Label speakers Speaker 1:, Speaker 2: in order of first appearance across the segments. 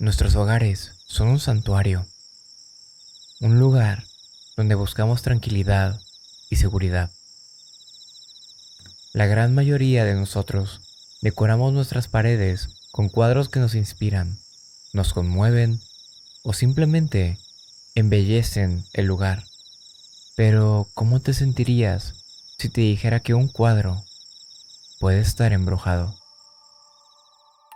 Speaker 1: Nuestros hogares son un santuario, un lugar donde buscamos tranquilidad y seguridad. La gran mayoría de nosotros decoramos nuestras paredes con cuadros que nos inspiran, nos conmueven o simplemente embellecen el lugar. Pero, ¿cómo te sentirías si te dijera que un cuadro puede estar embrujado?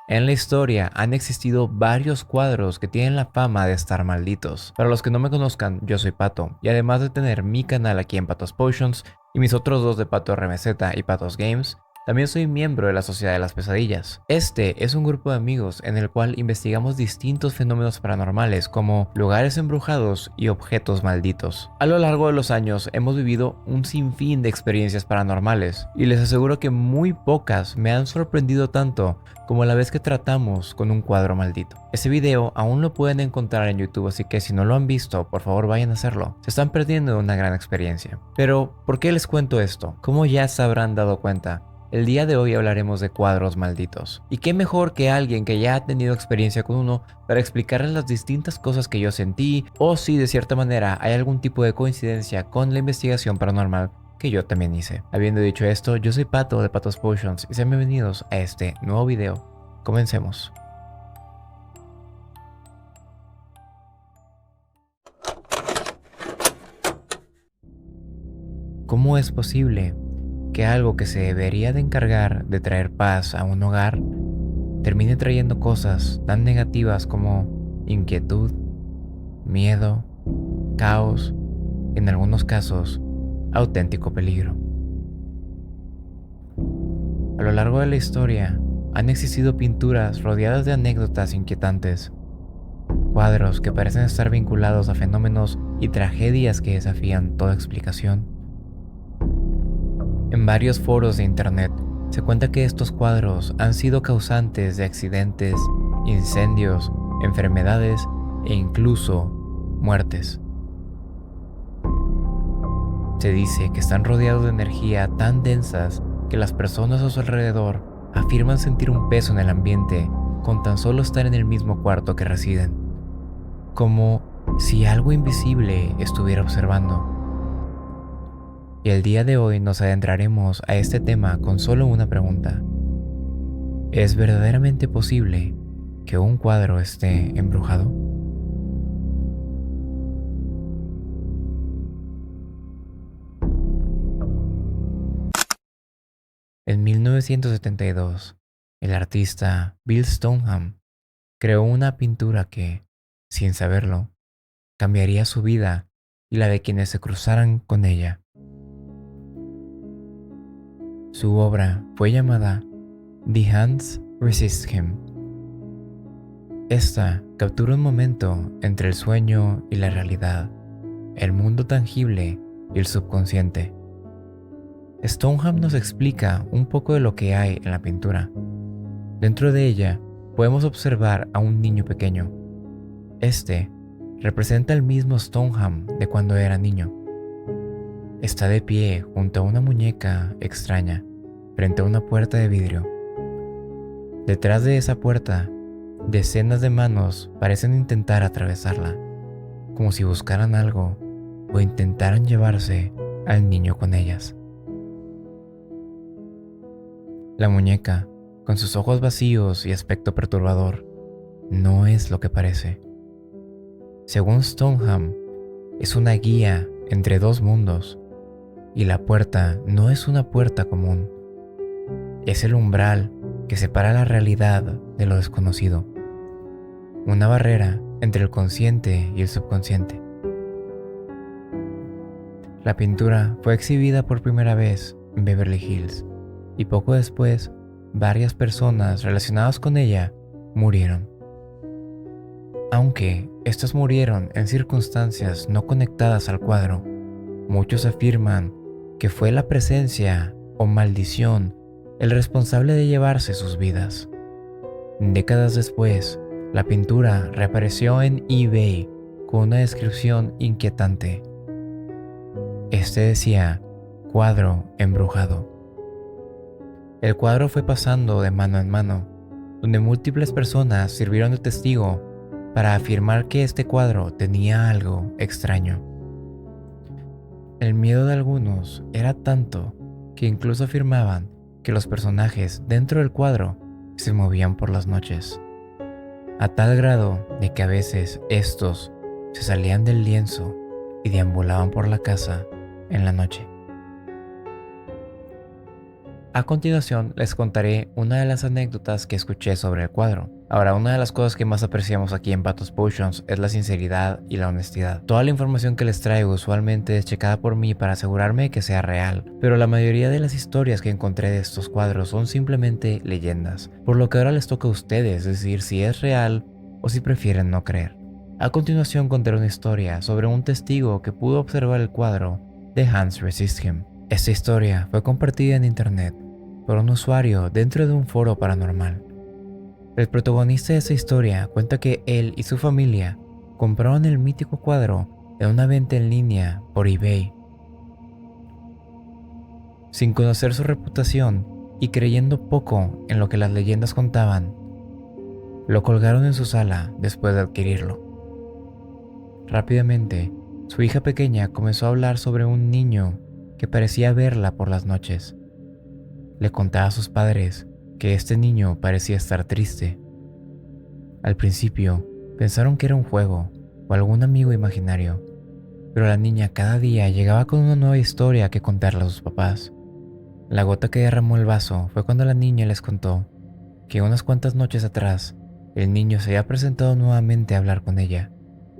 Speaker 1: En la historia han existido varios cuadros que tienen la fama de estar malditos. Para los que no me conozcan, yo soy Pato, y además de tener mi canal aquí en Patos Potions y mis otros dos de Pato RMZ y Patos Games, también soy miembro de la Sociedad de las Pesadillas. Este es un grupo de amigos en el cual investigamos distintos fenómenos paranormales como lugares embrujados y objetos malditos. A lo largo de los años hemos vivido un sinfín de experiencias paranormales y les aseguro que muy pocas me han sorprendido tanto como la vez que tratamos con un cuadro maldito. Ese video aún lo pueden encontrar en YouTube, así que si no lo han visto, por favor vayan a hacerlo. Se están perdiendo de una gran experiencia. Pero, ¿por qué les cuento esto? Como ya se habrán dado cuenta, el día de hoy hablaremos de cuadros malditos. Y qué mejor que alguien que ya ha tenido experiencia con uno para explicarles las distintas cosas que yo sentí, o si de cierta manera hay algún tipo de coincidencia con la investigación paranormal que yo también hice. Habiendo dicho esto, yo soy Pato de Patos Potions y sean bienvenidos a este nuevo video. Comencemos. ¿Cómo es posible que algo que se debería de encargar de traer paz a un hogar termine trayendo cosas tan negativas como inquietud, miedo, caos, en algunos casos, auténtico peligro? A lo largo de la historia han existido pinturas rodeadas de anécdotas inquietantes, cuadros que parecen estar vinculados a fenómenos y tragedias que desafían toda explicación. En varios foros de internet se cuenta que estos cuadros han sido causantes de accidentes, incendios, enfermedades e incluso muertes. Se dice que están rodeados de energía tan densas que las personas a su alrededor afirman sentir un peso en el ambiente con tan solo estar en el mismo cuarto que residen, como si algo invisible estuviera observando. Y el día de hoy nos adentraremos a este tema con solo una pregunta: ¿es verdaderamente posible que un cuadro esté embrujado? En 1972, el artista Bill Stoneham creó una pintura que, sin saberlo, cambiaría su vida y la de quienes se cruzaran con ella. Su obra fue llamada The Hands Resist Him. Esta captura un momento entre el sueño y la realidad, el mundo tangible y el subconsciente. Stoneham nos explica un poco de lo que hay en la pintura. Dentro de ella podemos observar a un niño pequeño. Este representa el mismo Stoneham de cuando era niño. Está de pie junto a una muñeca extraña, frente a una puerta de vidrio. Detrás de esa puerta, decenas de manos parecen intentar atravesarla, como si buscaran algo o intentaran llevarse al niño con ellas. La muñeca, con sus ojos vacíos y aspecto perturbador, no es lo que parece. Según Stoneham, es una guía entre dos mundos, y la puerta no es una puerta común. Es el umbral que separa la realidad de lo desconocido, una barrera entre el consciente y el subconsciente. La pintura fue exhibida por primera vez en Beverly Hills, y poco después, varias personas relacionadas con ella murieron. Aunque estas murieron en circunstancias no conectadas al cuadro, muchos afirman que fue la presencia o maldición el responsable de llevarse sus vidas. Décadas después, la pintura reapareció en eBay con una descripción inquietante. Este decía: cuadro embrujado. El cuadro fue pasando de mano en mano, donde múltiples personas sirvieron de testigo para afirmar que este cuadro tenía algo extraño. El miedo de algunos era tanto que incluso afirmaban que los personajes dentro del cuadro se movían por las noches, a tal grado de que a veces estos se salían del lienzo y deambulaban por la casa en la noche. A continuación les contaré una de las anécdotas que escuché sobre el cuadro. Ahora, una de las cosas que más apreciamos aquí en Patos Potions es la sinceridad y la honestidad. Toda la información que les traigo usualmente es checada por mí para asegurarme que sea real, pero la mayoría de las historias que encontré de estos cuadros son simplemente leyendas, por lo que ahora les toca a ustedes decidir si es real o si prefieren no creer. A continuación contaré una historia sobre un testigo que pudo observar el cuadro de Hans Resisthem. Esta historia fue compartida en internet por un usuario dentro de un foro paranormal. El protagonista de esa historia cuenta que él y su familia compraron el mítico cuadro en una venta en línea por eBay. Sin conocer su reputación y creyendo poco en lo que las leyendas contaban, lo colgaron en su sala después de adquirirlo. Rápidamente, su hija pequeña comenzó a hablar sobre un niño que parecía verla por las noches. Le contaba a sus padres que este niño parecía estar triste. Al principio, pensaron que era un juego o algún amigo imaginario, pero la niña cada día llegaba con una nueva historia que contarle a sus papás. La gota que derramó el vaso fue cuando la niña les contó que unas cuantas noches atrás, el niño se había presentado nuevamente a hablar con ella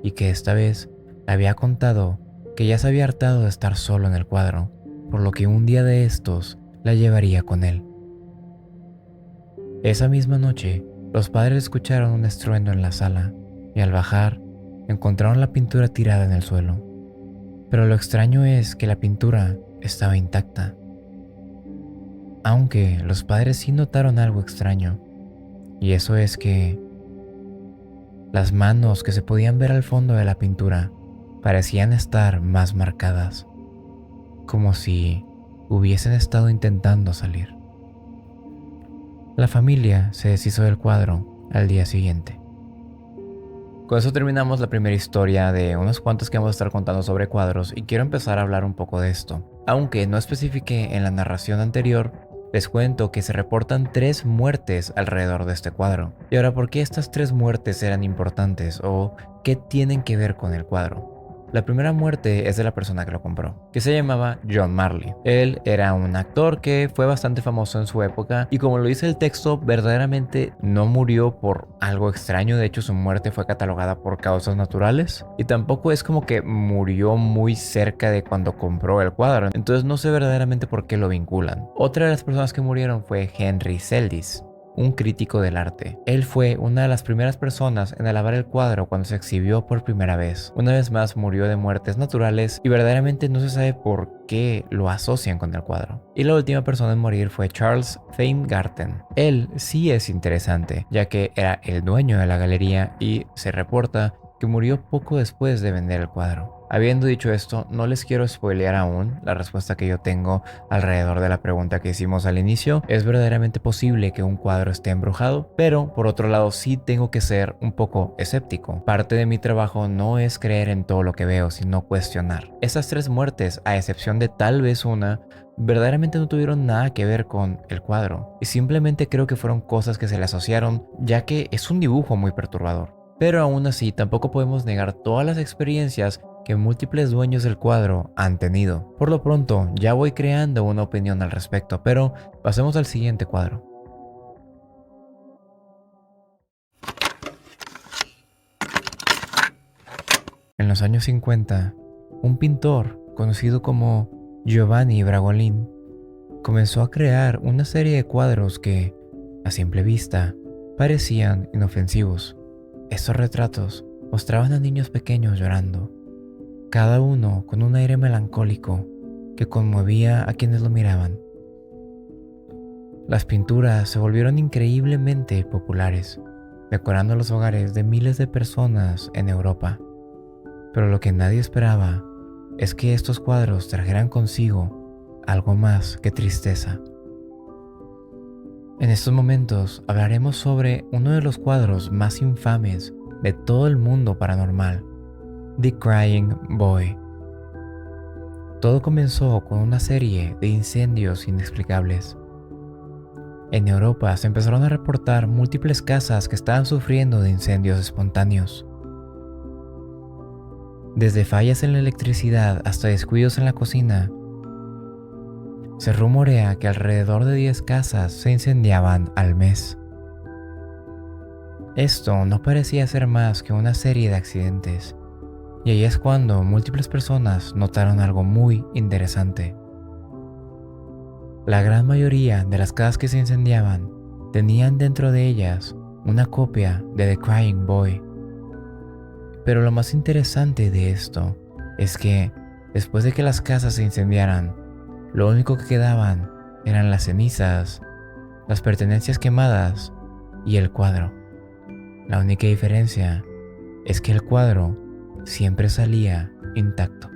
Speaker 1: y que esta vez le había contado que ya se había hartado de estar solo en el cuadro, por lo que un día de estos la llevaría con él. Esa misma noche, los padres escucharon un estruendo en la sala y al bajar, encontraron la pintura tirada en el suelo. Pero lo extraño es que la pintura estaba intacta. Aunque los padres sí notaron algo extraño, y eso es que las manos que se podían ver al fondo de la pintura parecían estar más marcadas, como si hubiesen estado intentando salir. La familia se deshizo del cuadro al día siguiente. Con eso terminamos la primera historia de unos cuantos que vamos a estar contando sobre cuadros y quiero empezar a hablar un poco de esto. Aunque no especifiqué en la narración anterior, les cuento que se reportan 3 muertes alrededor de este cuadro. Y ahora, ¿por qué estas 3 muertes eran importantes o qué tienen que ver con el cuadro? La primera muerte es de la persona que lo compró, que se llamaba John Marley. Él era un actor que fue bastante famoso en su época y como lo dice el texto, verdaderamente no murió por algo extraño. De hecho, su muerte fue catalogada por causas naturales y tampoco es como que murió muy cerca de cuando compró el cuadro. Entonces no sé verdaderamente por qué lo vinculan. Otra de las personas que murieron fue Henry Seldes, un crítico del arte. Él fue una de las primeras personas en alabar el cuadro cuando se exhibió por primera vez. Una vez más murió de muertes naturales y verdaderamente no se sabe por qué lo asocian con el cuadro. Y la última persona en morir fue Charles Weingarten. Él sí es interesante, ya que era el dueño de la galería y se reporta que murió poco después de vender el cuadro. Habiendo dicho esto, no les quiero spoilear aún la respuesta que yo tengo alrededor de la pregunta que hicimos al inicio. Es verdaderamente posible que un cuadro esté embrujado, pero por otro lado sí tengo que ser un poco escéptico. Parte de mi trabajo no es creer en todo lo que veo, sino cuestionar. Esas 3 muertes, a excepción de tal vez una, verdaderamente no tuvieron nada que ver con el cuadro. Y simplemente creo que fueron cosas que se le asociaron, ya que es un dibujo muy perturbador. Pero aún así tampoco podemos negar todas las experiencias que múltiples dueños del cuadro han tenido. Por lo pronto ya voy creando una opinión al respecto, pero pasemos al siguiente cuadro. En los años 50, un pintor conocido como Giovanni Bragolin comenzó a crear una serie de cuadros que, a simple vista, parecían inofensivos. Estos retratos mostraban a niños pequeños llorando, cada uno con un aire melancólico que conmovía a quienes lo miraban. Las pinturas se volvieron increíblemente populares, decorando los hogares de miles de personas en Europa. Pero lo que nadie esperaba es que estos cuadros trajeran consigo algo más que tristeza. En estos momentos hablaremos sobre uno de los cuadros más infames de todo el mundo paranormal, The Crying Boy. Todo comenzó con una serie de incendios inexplicables. En Europa se empezaron a reportar múltiples casas que estaban sufriendo de incendios espontáneos. Desde fallas en la electricidad hasta descuidos en la cocina, se rumorea que alrededor de 10 casas se incendiaban al mes. Esto no parecía ser más que una serie de accidentes, y ahí es cuando múltiples personas notaron algo muy interesante. La gran mayoría de las casas que se incendiaban tenían dentro de ellas una copia de The Crying Boy. Pero lo más interesante de esto es que después de que las casas se incendiaran, lo único que quedaban eran las cenizas, las pertenencias quemadas y el cuadro. La única diferencia es que el cuadro siempre salía intacto.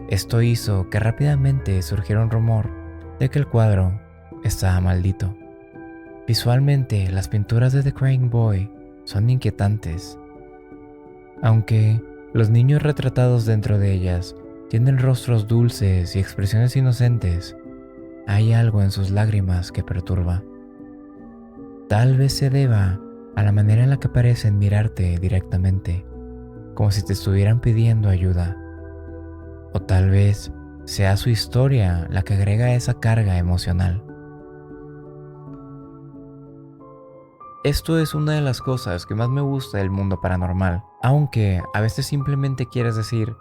Speaker 1: Esto hizo que rápidamente surgiera un rumor de que el cuadro estaba maldito. Visualmente, las pinturas de The Crying Boy son inquietantes. Aunque los niños retratados dentro de ellas tienen rostros dulces y expresiones inocentes, hay algo en sus lágrimas que perturba. Tal vez se deba a la manera en la que parecen mirarte directamente, como si te estuvieran pidiendo ayuda. O tal vez sea su historia la que agrega esa carga emocional. Esto es una de las cosas que más me gusta del mundo paranormal, aunque a veces simplemente quieres decir,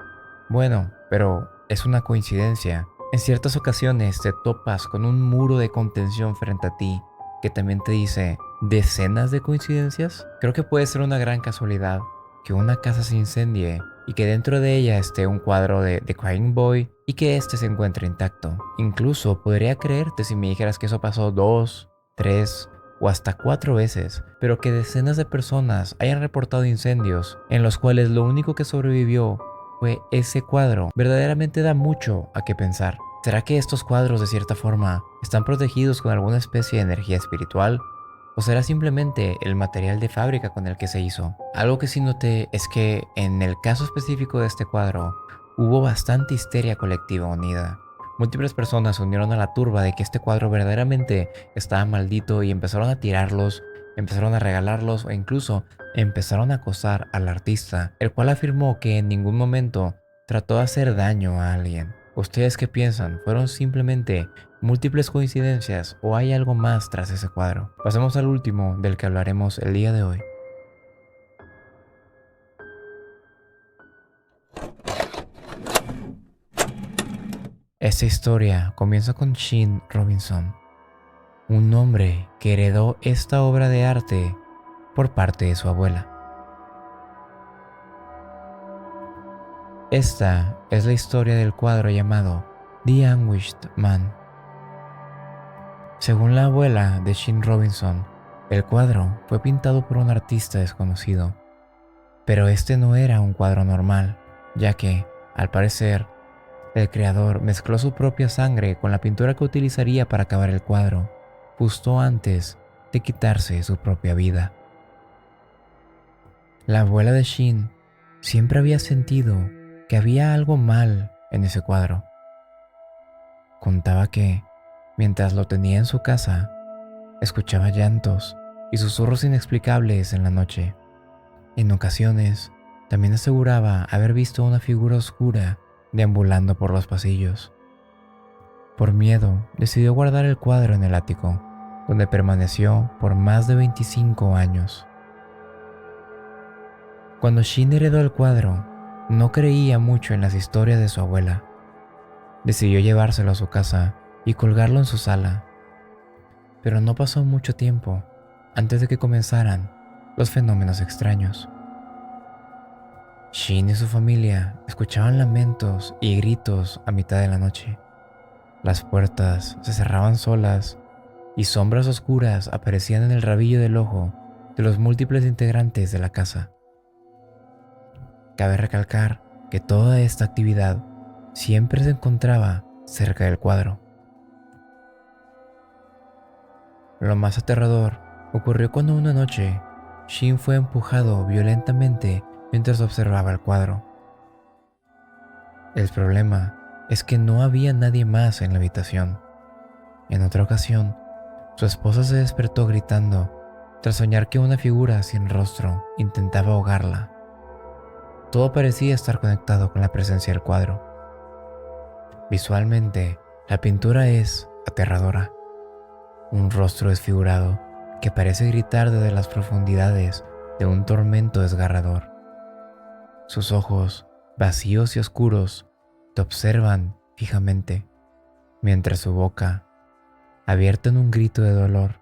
Speaker 1: bueno, pero es una coincidencia. En ciertas ocasiones te topas con un muro de contención frente a ti que también te dice decenas de coincidencias. Creo que puede ser una gran casualidad que una casa se incendie y que dentro de ella esté un cuadro de The Crying Boy y que este se encuentre intacto. Incluso podría creerte si me dijeras que eso pasó 2, 3 o hasta 4 veces, pero que decenas de personas hayan reportado incendios en los cuales lo único que sobrevivió fue ese cuadro, verdaderamente da mucho a qué pensar. ¿Será que estos cuadros de cierta forma están protegidos con alguna especie de energía espiritual? ¿O será simplemente el material de fábrica con el que se hizo? Algo que sí noté es que en el caso específico de este cuadro hubo bastante histeria colectiva unida. Múltiples personas se unieron a la turba de que este cuadro verdaderamente estaba maldito y empezaron a tirarlos, empezaron a regalarlos o incluso empezaron a acosar al artista, el cual afirmó que en ningún momento trató de hacer daño a alguien. ¿Ustedes qué piensan? ¿Fueron simplemente múltiples coincidencias o hay algo más tras ese cuadro? Pasemos al último del que hablaremos el día de hoy. Esta historia comienza con Sheen Robinson, un hombre que heredó esta obra de arte por parte de su abuela. Esta es la historia del cuadro llamado The Anguished Man. Según la abuela de Sheen Robinson, el cuadro fue pintado por un artista desconocido, pero este no era un cuadro normal, ya que, al parecer, el creador mezcló su propia sangre con la pintura que utilizaría para acabar el cuadro, justo antes de quitarse su propia vida. La abuela de Sheen siempre había sentido que había algo mal en ese cuadro. Contaba que, mientras lo tenía en su casa, escuchaba llantos y susurros inexplicables en la noche. En ocasiones, también aseguraba haber visto una figura oscura deambulando por los pasillos. Por miedo, decidió guardar el cuadro en el ático, donde permaneció por más de 25 años. Cuando Sheen heredó el cuadro, no creía mucho en las historias de su abuela. Decidió llevárselo a su casa y colgarlo en su sala. Pero no pasó mucho tiempo antes de que comenzaran los fenómenos extraños. Sheen y su familia escuchaban lamentos y gritos a mitad de la noche. Las puertas se cerraban solas y sombras oscuras aparecían en el rabillo del ojo de los múltiples integrantes de la casa. Cabe recalcar que toda esta actividad siempre se encontraba cerca del cuadro. Lo más aterrador ocurrió cuando una noche Shin fue empujado violentamente mientras observaba el cuadro. El problema es que no había nadie más en la habitación. En otra ocasión, su esposa se despertó gritando tras soñar que una figura sin rostro intentaba ahogarla. Todo parecía estar conectado con la presencia del cuadro. Visualmente, la pintura es aterradora. Un rostro desfigurado que parece gritar desde las profundidades de un tormento desgarrador. Sus ojos, vacíos y oscuros, te observan fijamente, mientras su boca, abierta en un grito de dolor,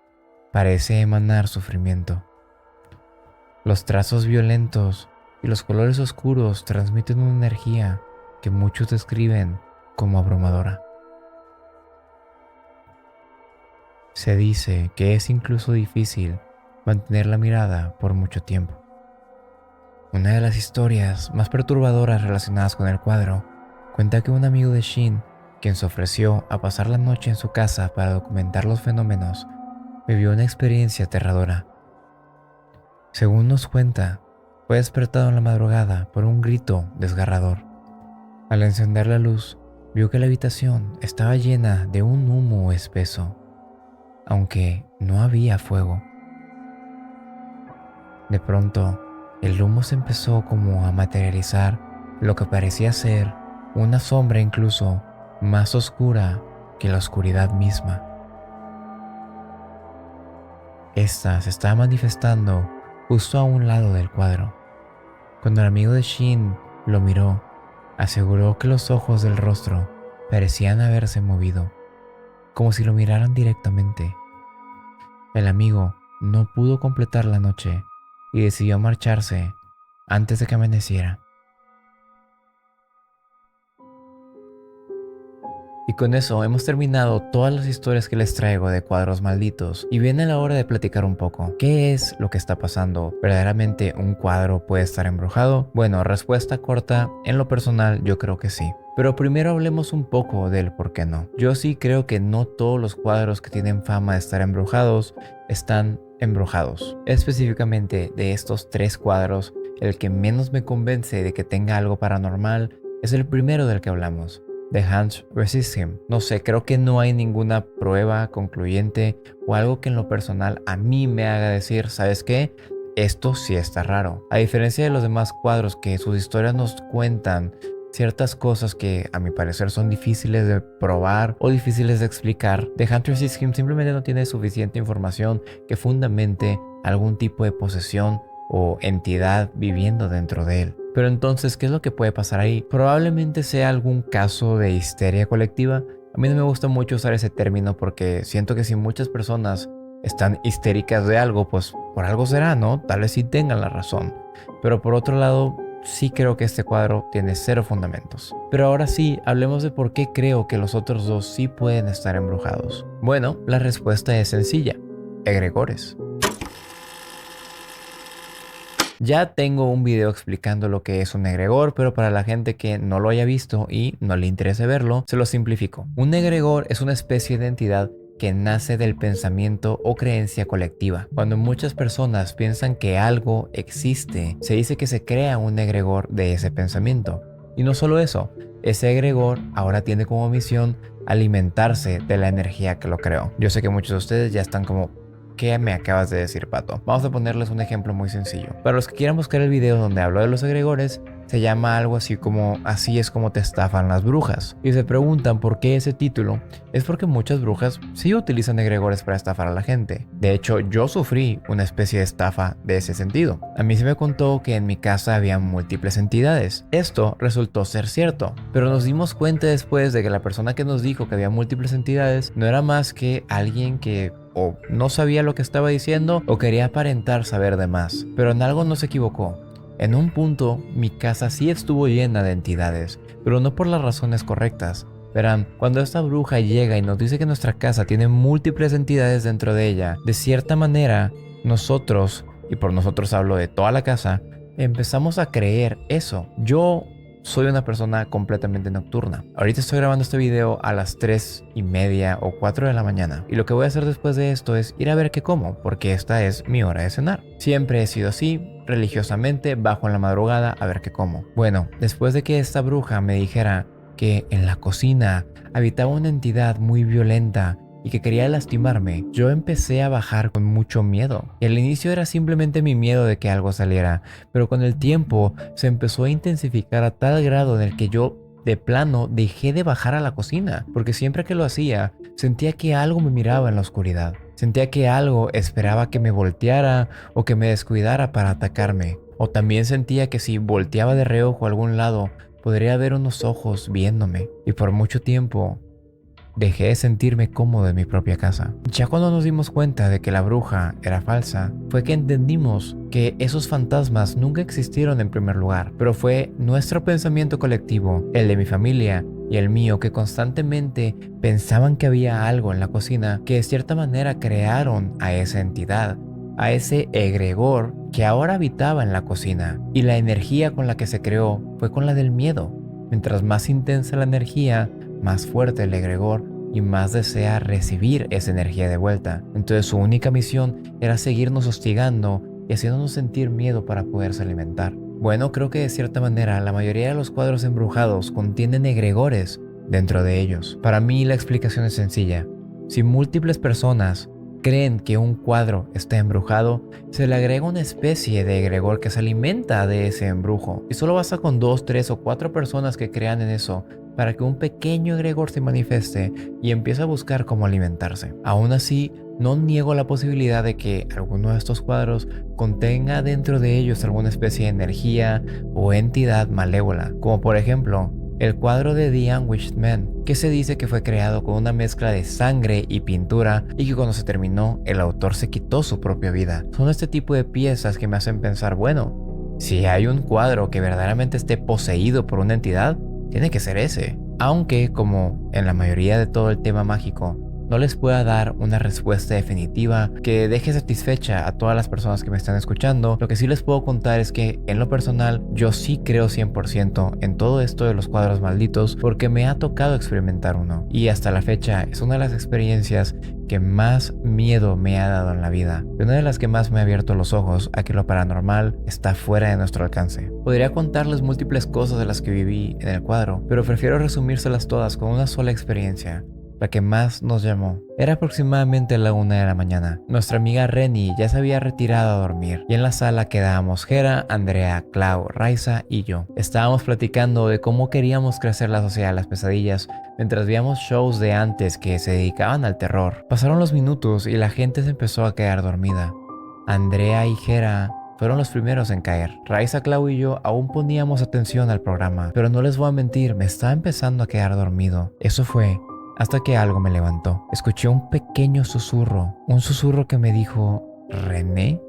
Speaker 1: parece emanar sufrimiento. Los trazos violentos y los colores oscuros transmiten una energía que muchos describen como abrumadora. Se dice que es incluso difícil mantener la mirada por mucho tiempo. Una de las historias más perturbadoras relacionadas con el cuadro cuenta que un amigo de Shin, quien se ofreció a pasar la noche en su casa para documentar los fenómenos, vivió una experiencia aterradora. Según nos cuenta, fue despertado en la madrugada por un grito desgarrador. Al encender la luz, vio que la habitación estaba llena de un humo espeso, aunque no había fuego. De pronto, el humo se empezó como a materializar lo que parecía ser una sombra incluso más oscura que la oscuridad misma. Esta se estaba manifestando justo a un lado del cuadro. Cuando el amigo de Shin lo miró, aseguró que los ojos del rostro parecían haberse movido, como si lo miraran directamente. El amigo no pudo completar la noche y decidió marcharse antes de que amaneciera. Y con eso hemos terminado todas las historias que les traigo de cuadros malditos y viene la hora de platicar un poco. ¿Qué es lo que está pasando? ¿Verdaderamente un cuadro puede estar embrujado? Bueno, respuesta corta, en lo personal yo creo que sí. Pero primero hablemos un poco del por qué no. Yo sí creo que no todos los cuadros que tienen fama de estar embrujados están embrujados. Específicamente de estos 3 cuadros, el que menos me convence de que tenga algo paranormal es el primero del que hablamos. The Hands Resist Him. No sé, creo que no hay ninguna prueba concluyente o algo que en lo personal a mí me haga decir, ¿sabes qué? Esto sí está raro. A diferencia de los demás cuadros que sus historias nos cuentan ciertas cosas que a mi parecer son difíciles de probar o difíciles de explicar, The Hands Resist Him simplemente no tiene suficiente información que fundamente algún tipo de posesión o entidad viviendo dentro de él. Pero entonces, ¿qué es lo que puede pasar ahí? Probablemente sea algún caso de histeria colectiva. A mí no me gusta mucho usar ese término porque siento que si muchas personas están histéricas de algo, pues por algo será, ¿no? Tal vez sí tengan la razón. Pero por otro lado, sí creo que este cuadro tiene 0 fundamentos. Pero ahora sí, hablemos de por qué creo que los otros 2 sí pueden estar embrujados. Bueno, la respuesta es sencilla: egregores. Ya tengo un video explicando lo que es un egregor, pero para la gente que no lo haya visto y no le interese verlo, se lo simplifico. Un egregor es una especie de entidad que nace del pensamiento o creencia colectiva. Cuando muchas personas piensan que algo existe, se dice que se crea un egregor de ese pensamiento. Y no solo eso, ese egregor ahora tiene como misión alimentarse de la energía que lo creó. Yo sé que muchos de ustedes ya están como: ¿qué me acabas de decir, Pato? Vamos a ponerles un ejemplo muy sencillo. Para los que quieran buscar el video donde hablo de los egregores, se llama algo así como Así es como te estafan las brujas. Y se preguntan por qué ese título. Es porque muchas brujas sí utilizan egregores para estafar a la gente. De hecho, yo sufrí una especie de estafa de ese sentido. A mí se me contó que en mi casa había múltiples entidades. Esto resultó ser cierto, pero nos dimos cuenta después de que la persona que nos dijo que había múltiples entidades no era más que alguien que o no sabía lo que estaba diciendo o quería aparentar saber de más. Pero en algo no se equivocó. En un punto, mi casa sí estuvo llena de entidades, pero no por las razones correctas. Verán, cuando esta bruja llega y nos dice que nuestra casa tiene múltiples entidades dentro de ella, de cierta manera, nosotros, y por nosotros hablo de toda la casa, empezamos a creer eso. Yo soy una persona completamente nocturna. Ahorita estoy grabando este video a las 3:30 o 4 de la mañana. Y lo que voy a hacer después de esto es ir a ver qué como, porque esta es mi hora de cenar. Siempre he sido así, religiosamente, bajo en la madrugada a ver qué como. Bueno, después de que esta bruja me dijera que en la cocina habitaba una entidad muy violenta y que quería lastimarme, yo empecé a bajar con mucho miedo. Y al inicio era simplemente mi miedo de que algo saliera, pero con el tiempo se empezó a intensificar a tal grado en el que yo de plano dejé de bajar a la cocina, porque siempre que lo hacía sentía que algo me miraba en la oscuridad. Sentía que algo esperaba que me volteara o que me descuidara para atacarme. O también sentía que si volteaba de reojo a algún lado, podría ver unos ojos viéndome. Y por mucho tiempo dejé de sentirme cómodo en mi propia casa. Ya cuando nos dimos cuenta de que la bruja era falsa, fue que entendimos que esos fantasmas nunca existieron en primer lugar, pero fue nuestro pensamiento colectivo, el de mi familia y el mío, que constantemente pensaban que había algo en la cocina, que de cierta manera crearon a esa entidad, a ese egregor que ahora habitaba en la cocina. Y la energía con la que se creó fue con la del miedo. Mientras más intensa la energía, más fuerte el egregor y más desea recibir esa energía de vuelta. Entonces su única misión era seguirnos hostigando y haciéndonos sentir miedo para poderse alimentar. Bueno, creo que de cierta manera la mayoría de los cuadros embrujados contienen egregores dentro de ellos. Para mí la explicación es sencilla. Si múltiples personas creen que un cuadro está embrujado, se le agrega una especie de egregor que se alimenta de ese embrujo. Y solo basta con 2, 3 o 4 personas que crean en eso para que un pequeño egregor se manifieste y empiece a buscar cómo alimentarse. Aún así, no niego la posibilidad de que alguno de estos cuadros contenga dentro de ellos alguna especie de energía o entidad malévola, como por ejemplo el cuadro de The Unwitched Man, que se dice que fue creado con una mezcla de sangre y pintura y que cuando se terminó el autor se quitó su propia vida. Son este tipo de piezas que me hacen pensar, bueno, si hay un cuadro que verdaderamente esté poseído por una entidad, tiene que ser ese. Aunque, como en la mayoría de todo el tema mágico, no les pueda dar una respuesta definitiva que deje satisfecha a todas las personas que me están escuchando, lo que sí les puedo contar es que en lo personal yo sí creo 100% en todo esto de los cuadros malditos, porque me ha tocado experimentar uno y hasta la fecha es una de las experiencias que más miedo me ha dado en la vida y una de las que más me ha abierto los ojos a que lo paranormal está fuera de nuestro alcance. Podría contarles múltiples cosas de las que viví en el cuadro, pero prefiero resumírselas todas con una sola experiencia. La que más nos llamó. Era aproximadamente la 1 de la mañana. Nuestra amiga Reni ya se había retirado a dormir y en la sala quedábamos Jera, Andrea, Clau, Raiza y yo. Estábamos platicando de cómo queríamos crecer la sociedad de las pesadillas mientras veíamos shows de antes que se dedicaban al terror. Pasaron los minutos y la gente se empezó a quedar dormida. Andrea y Jera fueron los primeros en caer. Raiza, Clau y yo aún poníamos atención al programa, pero no les voy a mentir, me estaba empezando a quedar dormido. Eso fue hasta que algo me levantó. Escuché un pequeño susurro, un susurro que me dijo, ¿René?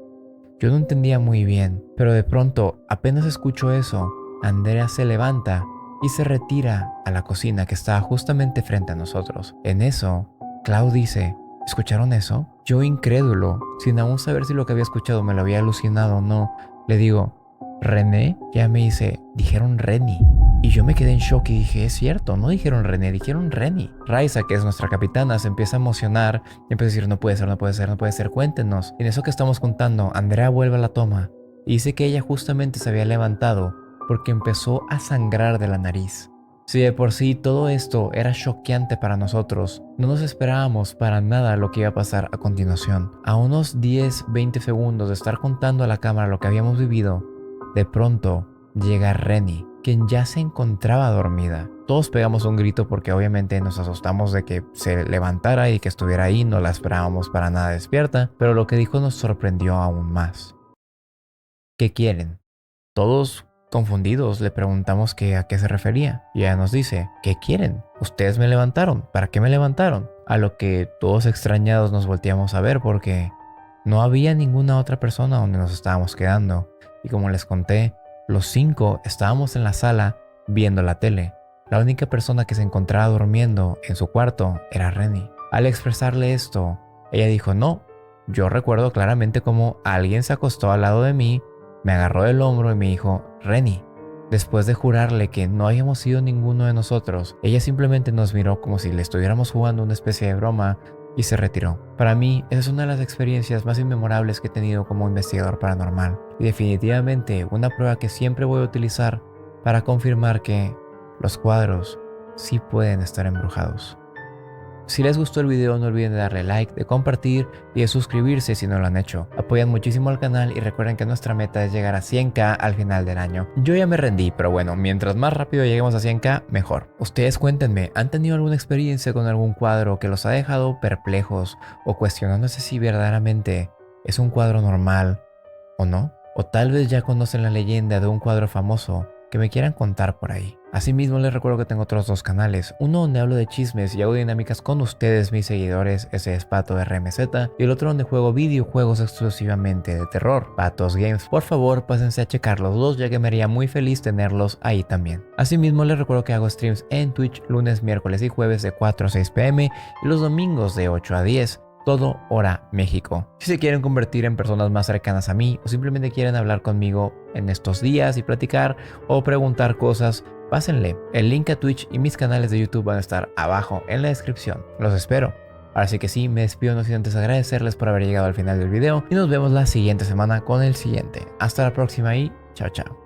Speaker 1: Yo no entendía muy bien, pero de pronto, apenas escucho eso, Andrea se levanta y se retira a la cocina que estaba justamente frente a nosotros. En eso, Clau dice, ¿escucharon eso? Yo incrédulo, sin aún saber si lo que había escuchado me lo había alucinado o no, le digo, ¿René? Ya me dice, dijeron Reni. Y yo me quedé en shock y dije, es cierto, no dijeron René, dijeron Reni. Raiza, que es nuestra capitana, se empieza a emocionar y empieza a decir, no puede ser, no puede ser, no puede ser, cuéntenos. Y en eso que estamos contando, Andrea vuelve a la toma y dice que ella justamente se había levantado porque empezó a sangrar de la nariz. Si de por sí todo esto era choqueante para nosotros, no nos esperábamos para nada lo que iba a pasar a continuación. A unos 10-20 segundos de estar contando a la cámara lo que habíamos vivido, de pronto llega Reni, quien ya se encontraba dormida. Todos pegamos un grito porque obviamente nos asustamos de que se levantara y que estuviera ahí, no la esperábamos para nada despierta, pero lo que dijo nos sorprendió aún más. ¿Qué quieren? Todos confundidos le preguntamos que a qué se refería y ella nos dice, ¿qué quieren? Ustedes me levantaron, ¿para qué me levantaron? A lo que todos extrañados nos volteamos a ver porque no había ninguna otra persona donde nos estábamos quedando. Y como les conté, los 5 estábamos en la sala viendo la tele. La única persona que se encontraba durmiendo en su cuarto era Reni. Al expresarle esto, ella dijo, no, yo recuerdo claramente cómo alguien se acostó al lado de mí, me agarró del hombro y me dijo, Reni. Después de jurarle que no habíamos sido ninguno de nosotros, ella simplemente nos miró como si le estuviéramos jugando una especie de broma y se retiró. Para mí, esa es una de las experiencias más inmemorables que he tenido como investigador paranormal y definitivamente una prueba que siempre voy a utilizar para confirmar que los cuadros sí pueden estar embrujados. Si les gustó el video, no olviden de darle like, de compartir y de suscribirse si no lo han hecho. Apoyan muchísimo al canal y recuerden que nuestra meta es llegar a 100k al final del año. Yo ya me rendí, pero bueno, mientras más rápido lleguemos a 100k, mejor. Ustedes cuéntenme, ¿han tenido alguna experiencia con algún cuadro que los ha dejado perplejos o cuestionándose si verdaderamente es un cuadro normal o no? O tal vez ya conocen la leyenda de un cuadro famoso que me quieran contar por ahí. Asimismo les recuerdo que tengo otros dos canales, uno donde hablo de chismes y hago dinámicas con ustedes mis seguidores, ese es Pato RMZ, y el otro donde juego videojuegos exclusivamente de terror, Patos Games. Por favor pásense a checar los dos ya que me haría muy feliz tenerlos ahí también. Asimismo les recuerdo que hago streams en Twitch lunes, miércoles y jueves de 4 a 6 pm y los domingos de 8 a 10. Todo hora México. Si se quieren convertir en personas más cercanas a mí o simplemente quieren hablar conmigo en estos días y platicar o preguntar cosas, pásenle. El link a Twitch y mis canales de YouTube van a estar abajo en la descripción. Los espero. Ahora sí que sí, me despido no sin antes agradecerles por haber llegado al final del video y nos vemos la siguiente semana con el siguiente. Hasta la próxima y chao chao.